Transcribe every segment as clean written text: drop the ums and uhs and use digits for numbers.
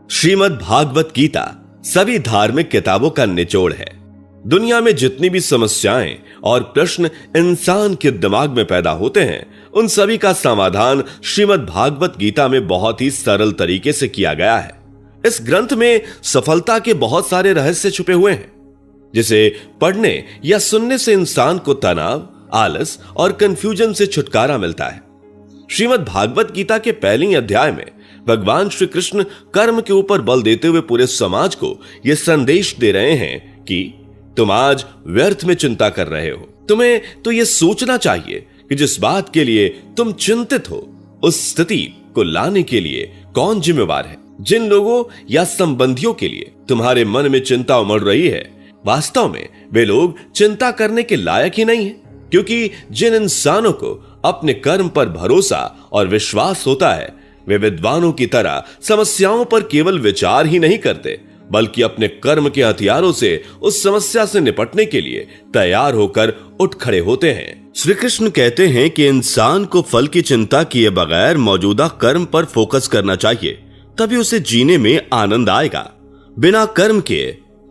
श्रीमद् भागवत गीता सभी धार्मिक किताबों का निचोड़ है। दुनिया में जितनी भी समस्याएं और प्रश्न इंसान के दिमाग में पैदा होते हैं, उन सभी का समाधान श्रीमद् भागवत गीता में बहुत ही सरल तरीके से किया गया है। इस ग्रंथ में सफलता के बहुत सारे रहस्य छुपे हुए हैं, जिसे पढ़ने या सुनने से इंसान को तनाव, आलस और कंफ्यूजन से छुटकारा मिलता है। श्रीमद् भागवत गीता के पहले अध्याय में भगवान श्री कृष्ण कर्म के ऊपर बल देते हुए पूरे समाज को यह संदेश दे रहे हैं कि तुम आज व्यर्थ में चिंता कर रहे हो। तुम्हें तो यह सोचना चाहिए कि जिस बात के लिए तुम चिंतित हो, उस स्थिति को लाने के लिए कौन जिम्मेवार है। जिन लोगों या संबंधियों के लिए तुम्हारे मन में चिंता उमड़ रही है, वास्तव में वे लोग चिंता करने के लायक ही नहीं है, क्योंकि जिन इंसानों को अपने कर्म पर भरोसा और विश्वास होता है, वे विद्वानों की तरह समस्याओं पर केवल विचार ही नहीं करते, बल्कि अपने कर्म के हथियारों से उस समस्या से निपटने के लिए तैयार होकर उठ खड़े होते हैं। श्री कृष्ण कहते हैं कि इंसान को फल की चिंता किए बगैर मौजूदा कर्म पर फोकस करना चाहिए, तभी उसे जीने में आनंद आएगा। बिना कर्म के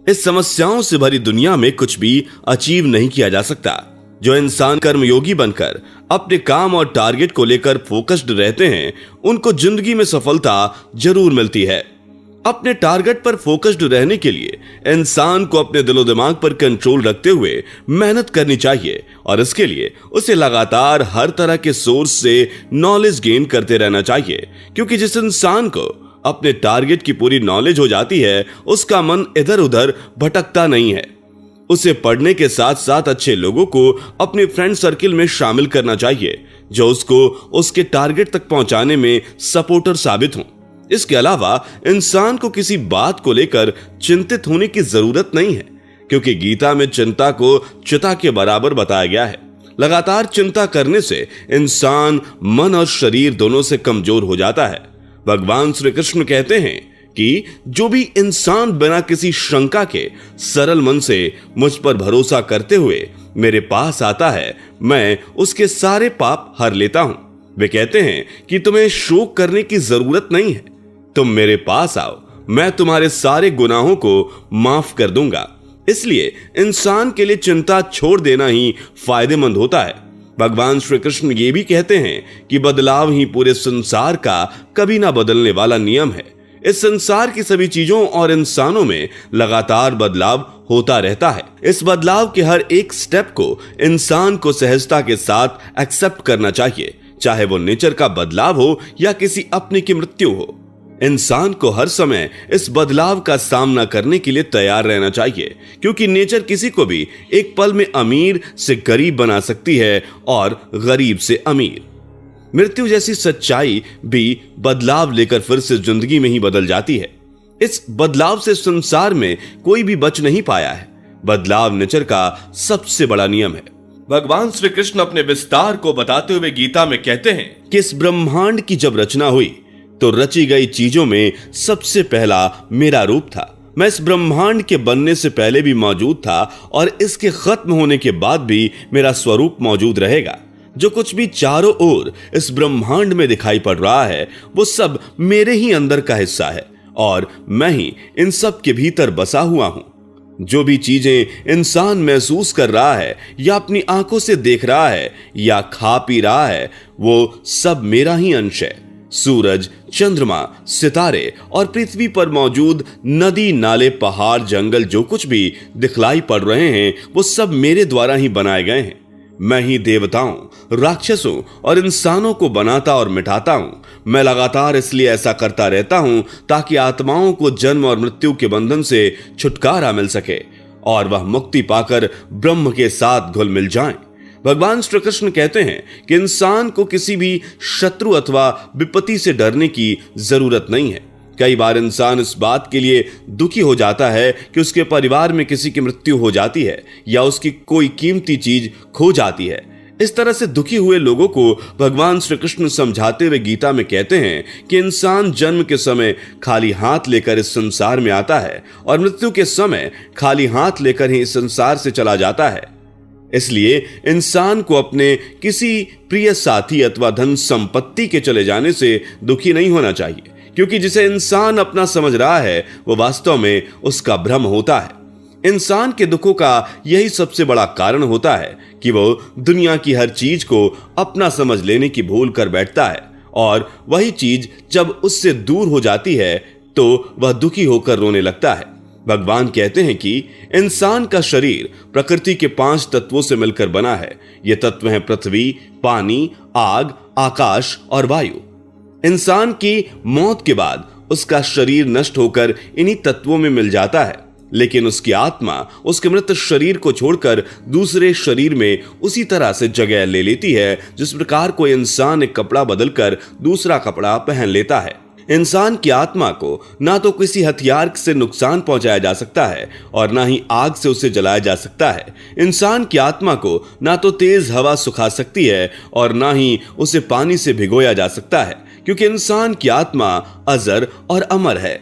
इस समस्याओं से भरी दुनिया में कुछ भी अचीव नहीं किया जा सकता। जो इंसान कर्मयोगी बनकर अपने काम और टारगेट को लेकर फोकस्ड रहते हैं, उनको जिंदगी में सफलता जरूर मिलती है। अपने टारगेट पर फोकस्ड रहने के लिए इंसान को अपने दिलो दिमाग पर कंट्रोल रखते हुए मेहनत करनी चाहिए, और इसके लिए उसे लगातार हर तरह के सोर्स से नॉलेज गेन करते रहना चाहिए, क्योंकि जिस इंसान को अपने टारगेट की पूरी नॉलेज हो जाती है, उसका मन इधर उधर भटकता नहीं है। उसे पढ़ने के साथ साथ अच्छे लोगों को अपने फ्रेंड सर्किल में शामिल करना चाहिए, जो उसको उसके टारगेट तक पहुंचाने में सपोर्टर साबित हों। इसके अलावा इंसान को किसी बात को लेकर चिंतित होने की जरूरत नहीं है, क्योंकि गीता में चिंता को चिता के बराबर बताया गया है। लगातार चिंता करने से इंसान मन और शरीर दोनों से कमजोर हो जाता है। भगवान श्री कृष्ण कहते हैं कि जो भी इंसान बिना किसी शंका के सरल मन से मुझ पर भरोसा करते हुए मेरे पास आता है, मैं उसके सारे पाप हर लेता हूं। वे कहते हैं कि तुम्हें शोक करने की जरूरत नहीं है, तुम मेरे पास आओ, मैं तुम्हारे सारे गुनाहों को माफ कर दूंगा। इसलिए इंसान के लिए चिंता छोड़ देना ही फायदेमंद होता है। भगवान श्री कृष्ण ये भी कहते हैं कि बदलाव ही पूरे संसार का कभी ना बदलने वाला नियम है। इस संसार की सभी चीजों और इंसानों में लगातार बदलाव होता रहता है। इस बदलाव के हर एक स्टेप को इंसान को सहजता के साथ एक्सेप्ट करना चाहिए, चाहे वो नेचर का बदलाव हो या किसी अपने की मृत्यु हो। इंसान को हर समय इस बदलाव का सामना करने के लिए तैयार रहना चाहिए, क्योंकि नेचर किसी को भी एक पल में अमीर से गरीब बना सकती है और गरीब से अमीर। मृत्यु जैसी सच्चाई भी बदलाव लेकर फिर से जिंदगी में ही बदल जाती है। इस बदलाव से संसार में कोई भी बच नहीं पाया है। बदलाव नेचर का सबसे बड़ा नियम है। भगवान श्री कृष्ण अपने विस्तार को बताते हुए गीता में कहते हैं कि इस ब्रह्मांड की जब रचना हुई, तो रची गई चीजों में सबसे पहला मेरा रूप था। मैं इस ब्रह्मांड के बनने से पहले भी मौजूद था, और इसके खत्म होने के बाद भी मेरा स्वरूप मौजूद रहेगा। जो कुछ भी चारों ओर इस ब्रह्मांड में दिखाई पड़ रहा है, वो सब मेरे ही अंदर का हिस्सा है, और मैं ही इन सब के भीतर बसा हुआ हूं। जो भी चीजें इंसान महसूस कर रहा है, या अपनी आंखों से देख रहा है, या खा पी रहा है, वो सब मेरा ही अंश है। सूरज, चंद्रमा, सितारे और पृथ्वी पर मौजूद नदी, नाले, पहाड़, जंगल, जो कुछ भी दिखलाई पड़ रहे हैं, वो सब मेरे द्वारा ही बनाए गए हैं। मैं ही देवताओं, राक्षसों और इंसानों को बनाता और मिटाता हूं। मैं लगातार इसलिए ऐसा करता रहता हूं ताकि आत्माओं को जन्म और मृत्यु के बंधन से छुटकारा मिल सके, और वह मुक्ति पाकर ब्रह्म के साथ घुल मिल जाएं। भगवान श्री कृष्ण कहते हैं कि इंसान को किसी भी शत्रु अथवा विपत्ति से डरने की जरूरत नहीं है। कई बार इंसान इस बात के लिए दुखी हो जाता है कि उसके परिवार में किसी की मृत्यु हो जाती है, या उसकी कोई कीमती चीज खो जाती है। इस तरह से दुखी हुए लोगों को भगवान श्री कृष्ण समझाते हुए गीता में कहते हैं कि इंसान जन्म के समय खाली हाथ लेकर इस संसार में आता है, और मृत्यु के समय खाली हाथ लेकर ही इस संसार से चला जाता है। इसलिए इंसान को अपने किसी प्रिय साथी अथवा धन संपत्ति के चले जाने से दुखी नहीं होना चाहिए, क्योंकि जिसे इंसान अपना समझ रहा है वो वास्तव में उसका भ्रम होता है। इंसान के दुखों का यही सबसे बड़ा कारण होता है कि वो दुनिया की हर चीज को अपना समझ लेने की भूल कर बैठता है, और वही चीज जब उससे दूर हो जाती है तो वह दुखी होकर रोने लगता है। भगवान कहते हैं कि इंसान का शरीर प्रकृति के 5 तत्वों से मिलकर बना है। ये तत्व हैं पृथ्वी, पानी, आग, आकाश और वायु। इंसान की मौत के बाद उसका शरीर नष्ट होकर इन्हीं तत्वों में मिल जाता है, लेकिन उसकी आत्मा उसके मृत शरीर को छोड़कर दूसरे शरीर में उसी तरह से जगह ले लेती है जिस प्रकार कोई इंसान एक कपड़ा बदलकर दूसरा कपड़ा पहन लेता है। इंसान की आत्मा को ना तो किसी हथियार से नुकसान पहुंचाया जा सकता है और ना ही आग से उसे जलाया जा सकता है। इंसान की आत्मा को ना तो तेज हवा सुखा सकती है और ना ही उसे पानी से भिगोया जा सकता है, क्योंकि इंसान की आत्मा अजर और अमर है।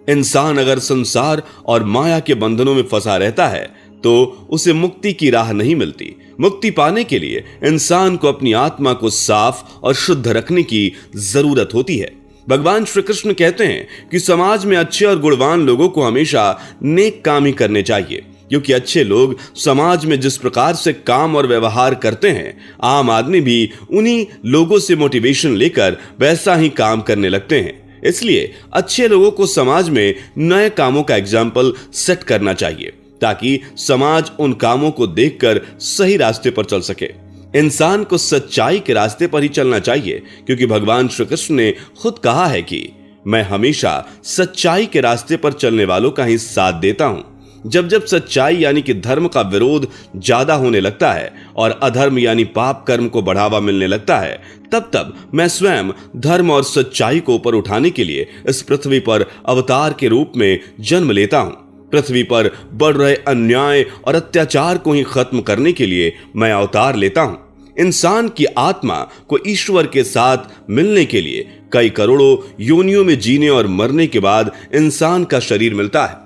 इंसान अगर संसार और माया के बंधनों में फंसा रहता है तो उसे मुक्ति की राह नहीं मिलती। मुक्ति पाने के लिए इंसान को अपनी आत्मा को साफ और शुद्ध रखने की जरूरत होती है। भगवान श्री कृष्ण कहते हैं कि समाज में अच्छे और गुणवान लोगों को हमेशा नेक काम ही करने चाहिए, क्योंकि अच्छे लोग समाज में जिस प्रकार से काम और व्यवहार करते हैं, आम आदमी भी उन्हीं लोगों से मोटिवेशन लेकर वैसा ही काम करने लगते हैं। इसलिए अच्छे लोगों को समाज में नए कामों का एग्जाम्पल सेट करना चाहिए, ताकि समाज उन कामों को देखकर सही रास्ते पर चल सके। इंसान को सच्चाई के रास्ते पर ही चलना चाहिए, क्योंकि भगवान श्री कृष्ण ने खुद कहा है कि मैं हमेशा सच्चाई के रास्ते पर चलने वालों का ही साथ देता हूं। जब जब सच्चाई यानी कि धर्म का विरोध ज्यादा होने लगता है और अधर्म यानी पाप कर्म को बढ़ावा मिलने लगता है, तब तब मैं स्वयं धर्म और सच्चाई को ऊपर उठाने के लिए इस पृथ्वी पर अवतार के रूप में जन्म लेता हूं। पृथ्वी पर बढ़ रहे अन्याय और अत्याचार को ही खत्म करने के लिए मैं अवतार लेता हूं। इंसान की आत्मा को ईश्वर के साथ मिलने के लिए कई करोड़ों योनियों में जीने और मरने के बाद इंसान का शरीर मिलता है।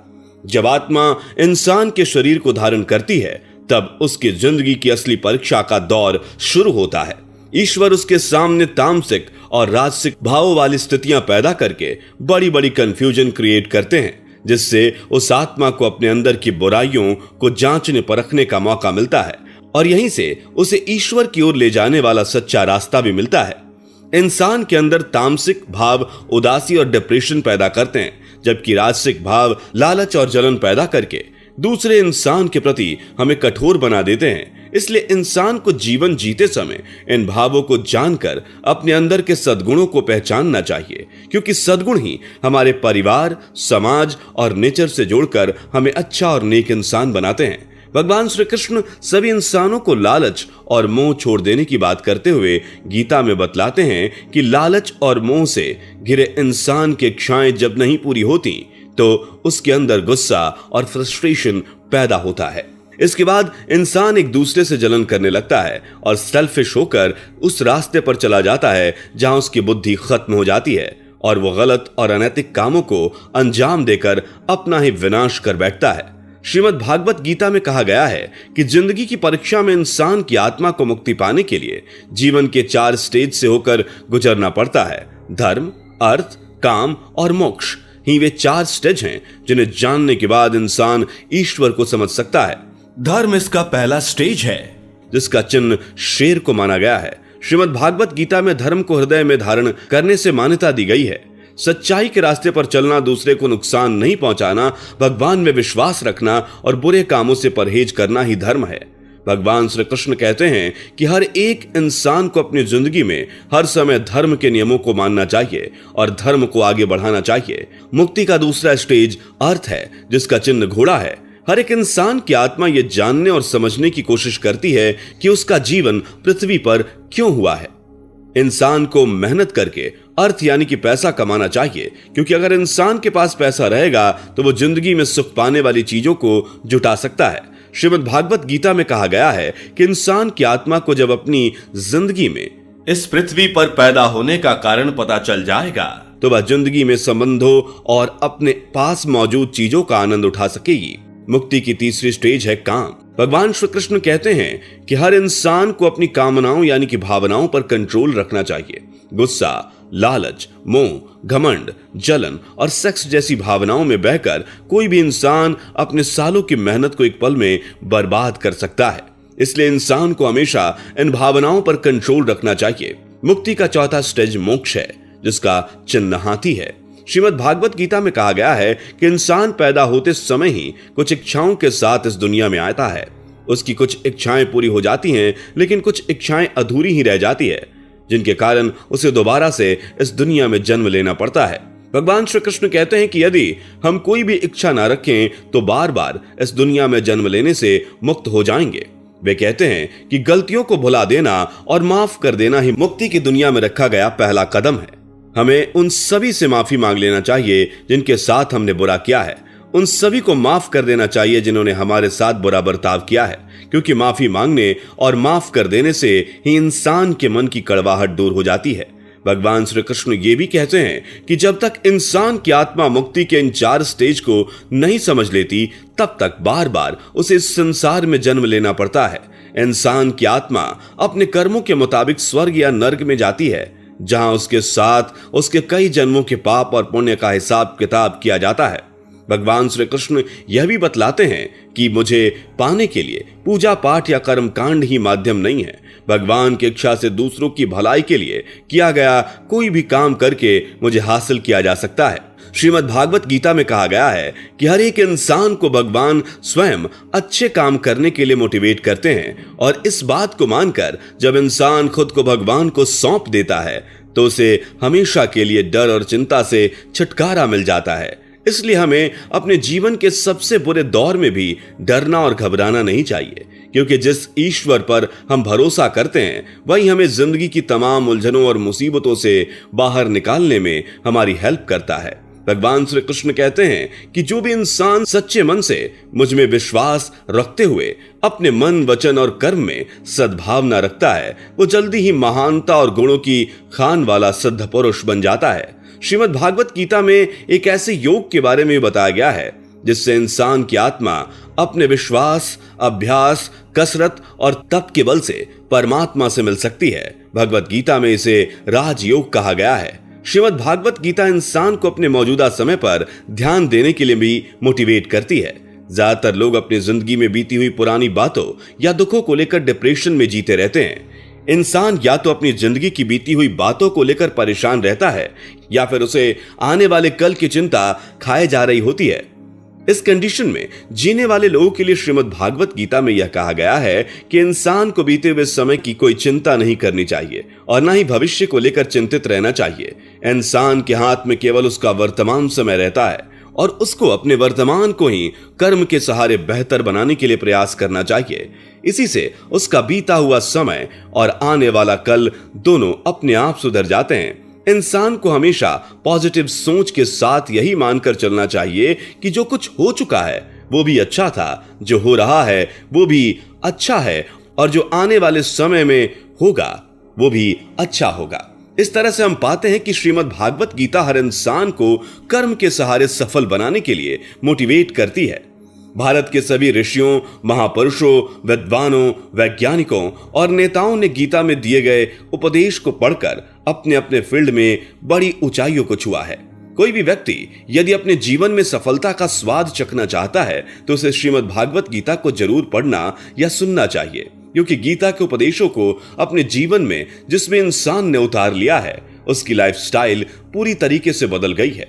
जब आत्मा इंसान के शरीर को धारण करती है, तब उसकी जिंदगी की असली परीक्षा का दौर शुरू होता है। ईश्वर उसके सामने तामसिक और राजसिक भावों वाली स्थितियां पैदा करके बड़ी बड़ी कंफ्यूजन क्रिएट करते हैं, जिससे उस आत्मा को अपने अंदर की बुराइयों को जांचने परखने का मौका मिलता है, और यहीं से उसे ईश्वर की ओर ले जाने वाला सच्चा रास्ता भी मिलता है। इंसान के अंदर तामसिक भाव उदासी और डिप्रेशन पैदा करते हैं, जबकि राजसिक भाव लालच और जलन पैदा करके दूसरे इंसान के प्रति हमें कठोर बना देते हैं। इसलिए इंसान को जीवन जीते समय इन भावों को जानकर अपने अंदर के सद्गुणों को पहचानना चाहिए, क्योंकि सद्गुण ही हमारे परिवार, समाज और नेचर से जोड़कर हमें अच्छा और नेक इंसान बनाते हैं। भगवान श्री कृष्ण सभी इंसानों को लालच और मोह छोड़ देने की बात करते हुए गीता में बतलाते हैं कि लालच और मोह से घिरे इंसान की इच्छाएं जब नहीं पूरी होती तो उसके अंदर गुस्सा और फ्रस्ट्रेशन पैदा होता है। इसके बाद इंसान एक दूसरे से जलन करने लगता है और सेल्फिश होकर उस रास्ते पर चला जाता है जहां उसकी बुद्धि खत्म हो जाती है और वो गलत और अनैतिक कामों को अंजाम देकर अपना ही विनाश कर बैठता है। श्रीमद् भागवत गीता में कहा गया है कि जिंदगी की परीक्षा में इंसान की आत्मा को मुक्ति पाने के लिए जीवन के 4 स्टेज से होकर गुजरना पड़ता है। धर्म, अर्थ, काम और मोक्ष ही वे 4 स्टेज हैं जिन्हें जानने के बाद इंसान ईश्वर को समझ सकता है। धर्म इसका पहला स्टेज है, जिसका चिन्ह शेर को माना गया है। श्रीमद् भागवत गीता में धर्म को हृदय में धारण करने से मान्यता दी गई है। सच्चाई के रास्ते पर चलना, दूसरे को नुकसान नहीं पहुंचाना, भगवान में विश्वास रखना और बुरे कामों से परहेज करना ही धर्म है। भगवान श्री कृष्ण कहते हैं कि हर एक इंसान को अपनी जिंदगी में हर समय धर्म के नियमों को मानना चाहिए और धर्म को आगे बढ़ाना चाहिए। मुक्ति का दूसरा स्टेज अर्थ है, जिसका चिन्ह घोड़ा है। हर एक इंसान की आत्मा यह जानने और समझने की कोशिश करती है कि उसका जीवन पृथ्वी पर क्यों हुआ है। इंसान को मेहनत करके अर्थ यानी कि पैसा कमाना चाहिए, क्योंकि अगर इंसान के पास पैसा रहेगा तो वो जिंदगी में सुख पाने वाली चीजों को जुटा सकता है। श्रीमद् भागवत गीता में कहा गया है कि इंसान की आत्मा को जब अपनी जिंदगी में इस पृथ्वी पर पैदा होने का कारण पता चल जाएगा तो वह जिंदगी में संबंधों और अपने पास मौजूद चीजों का आनंद उठा सकेगी। मुक्ति की तीसरी स्टेज है काम। भगवान श्री कृष्ण कहते हैं कि हर इंसान को अपनी कामनाओं यानी कि भावनाओं पर कंट्रोल रखना चाहिए। गुस्सा, लालच, मोह, घमंड, जलन और सेक्स जैसी भावनाओं में बहकर कोई भी इंसान अपने सालों की मेहनत को एक पल में बर्बाद कर सकता है। इसलिए इंसान को हमेशा इन भावनाओं पर कंट्रोल रखना चाहिए। मुक्ति का चौथा स्टेज मोक्ष है, जिसका चिन्ह हाथी है। श्रीमद् भागवत गीता में कहा गया है कि इंसान पैदा होते समय ही कुछ इच्छाओं के साथ इस दुनिया में आता है। उसकी कुछ इच्छाएं पूरी हो जाती हैं, लेकिन कुछ इच्छाएं अधूरी ही रह जाती है, जिनके कारण उसे दोबारा से इस दुनिया में जन्म लेना पड़ता है। भगवान श्री कृष्ण कहते हैं कि यदि हम कोई भी इच्छा ना रखें तो बार बार इस दुनिया में जन्म लेने से मुक्त हो जाएंगे। वे कहते हैं कि गलतियों को भुला देना और माफ कर देना ही मुक्ति की दुनिया में रखा गया पहला कदम है। हमें उन सभी से माफी मांग लेना चाहिए जिनके साथ हमने बुरा किया है। उन सभी को माफ कर देना चाहिए जिन्होंने हमारे साथ बुरा बर्ताव किया है, क्योंकि माफी मांगने और माफ कर देने से ही इंसान के मन की कड़वाहट दूर हो जाती है। भगवान श्री कृष्ण ये भी कहते हैं कि जब तक इंसान की आत्मा मुक्ति के इन 4 स्टेज को नहीं समझ लेती, तब तक बार बार उसे इस संसार में जन्म लेना पड़ता है। इंसान की आत्मा अपने कर्मों के मुताबिक स्वर्ग या नर्क में जाती है, जहां उसके साथ उसके कई जन्मों के पाप और पुण्य का हिसाब किताब किया जाता है। भगवान श्री कृष्ण यह भी बतलाते हैं कि मुझे पाने के लिए पूजा पाठ या कर्म कांड ही माध्यम नहीं है। भगवान की इच्छा से दूसरों की भलाई के लिए किया गया कोई भी काम करके मुझे हासिल किया जा सकता है। श्रीमद् भागवत गीता में कहा गया है कि हर एक इंसान को भगवान स्वयं अच्छे काम करने के लिए मोटिवेट करते हैं, और इस बात को मानकर जब इंसान खुद को भगवान को सौंप देता है तो उसे हमेशा के लिए डर और चिंता से छुटकारा मिल जाता है। इसलिए हमें अपने जीवन के सबसे बुरे दौर में भी डरना और घबराना नहीं चाहिए, क्योंकि जिस ईश्वर पर हम भरोसा करते हैं वही हमें जिंदगी की तमाम उलझनों और मुसीबतों से बाहर निकालने में हमारी हेल्प करता है। भगवान श्री कृष्ण कहते हैं कि जो भी इंसान सच्चे मन से मुझ में विश्वास रखते हुए अपने मन, वचन और कर्म में सद्भावना रखता है, वो जल्दी ही महानता और गुणों की खान वाला सिद्ध पुरुष बन जाता है। श्रीमद् भागवत गीता में एक ऐसे योग के बारे में बताया गया है जिससे इंसान की आत्मा अपने विश्वास, अभ्यास, कसरत और तप के बल से परमात्मा से मिल सकती है। भगवत गीता में इसे राजयोग कहा गया है। श्रीमद् भागवत गीता इंसान को अपने मौजूदा समय पर ध्यान देने के लिए भी मोटिवेट करती है। ज्यादातर लोग अपनी जिंदगी में बीती हुई पुरानी बातों या दुखों को लेकर डिप्रेशन में जीते रहते हैं। इंसान या तो अपनी जिंदगी की बीती हुई बातों को लेकर परेशान रहता है, या फिर उसे आने वाले कल की चिंता खाए जा रही होती है। इस कंडीशन में जीने वाले लोगों के लिए श्रीमद् भागवत गीता में यह कहा गया है कि इंसान को बीते हुए समय की कोई चिंता नहीं करनी चाहिए और न ही भविष्य को लेकर चिंतित रहना चाहिए। इंसान के हाथ में केवल उसका वर्तमान समय रहता है और उसको अपने वर्तमान को ही कर्म के सहारे बेहतर बनाने के लिए प्रयास करना चाहिए। इसी से उसका बीता हुआ समय और आने वाला कल दोनों अपने आप सुधर जाते हैं। इंसान को हमेशा पॉजिटिव सोच के साथ यही मानकर चलना चाहिए कि जो कुछ हो चुका है वो भी अच्छा था, जो हो रहा है वो भी अच्छा है, और जो आने वाले समय में होगा वो भी अच्छा होगा। इस तरह से हम पाते हैं कि श्रीमद् भागवत गीता हर इंसान को कर्म के सहारे सफल बनाने के लिए मोटिवेट करती है। भारत के सभी ऋषियों, महापुरुषों, विद्वानों, वैज्ञानिकों और नेताओं ने गीता में दिए गए उपदेश को पढ़कर अपने अपने फील्ड में बड़ी ऊंचाइयों को छुआ है। कोई भी व्यक्ति यदि अपने जीवन में सफलता का स्वाद चखना चाहता है तो उसे श्रीमद् भागवत गीता को जरूर पढ़ना या सुनना चाहिए, क्योंकि गीता के उपदेशों को अपने जीवन में जिसमें इंसान ने उतार लिया है उसकी लाइफस्टाइल पूरी तरीके से बदल गई है।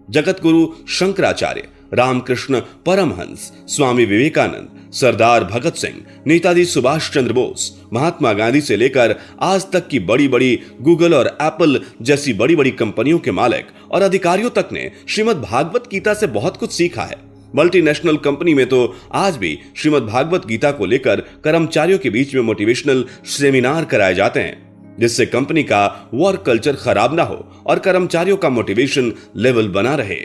जगत गुरु शंकराचार्य, रामकृष्ण परमहंस, स्वामी विवेकानंद, सरदार भगत सिंह, नेताजी सुभाष चंद्र बोस, महात्मा गांधी से लेकर आज तक की बड़ी बड़ी गूगल और एप्पल जैसी बड़ी बड़ी कंपनियों के मालिक और अधिकारियों तक ने श्रीमद् भागवत गीता से बहुत कुछ सीखा है। मल्टीनेशनल कंपनी में तो आज भी श्रीमद् भागवत गीता को लेकर कर्मचारियों के बीच में मोटिवेशनल सेमिनार कराए जाते हैं, जिससे कंपनी का वर्क कल्चर खराब ना हो और कर्मचारियों का मोटिवेशन लेवल बना रहे।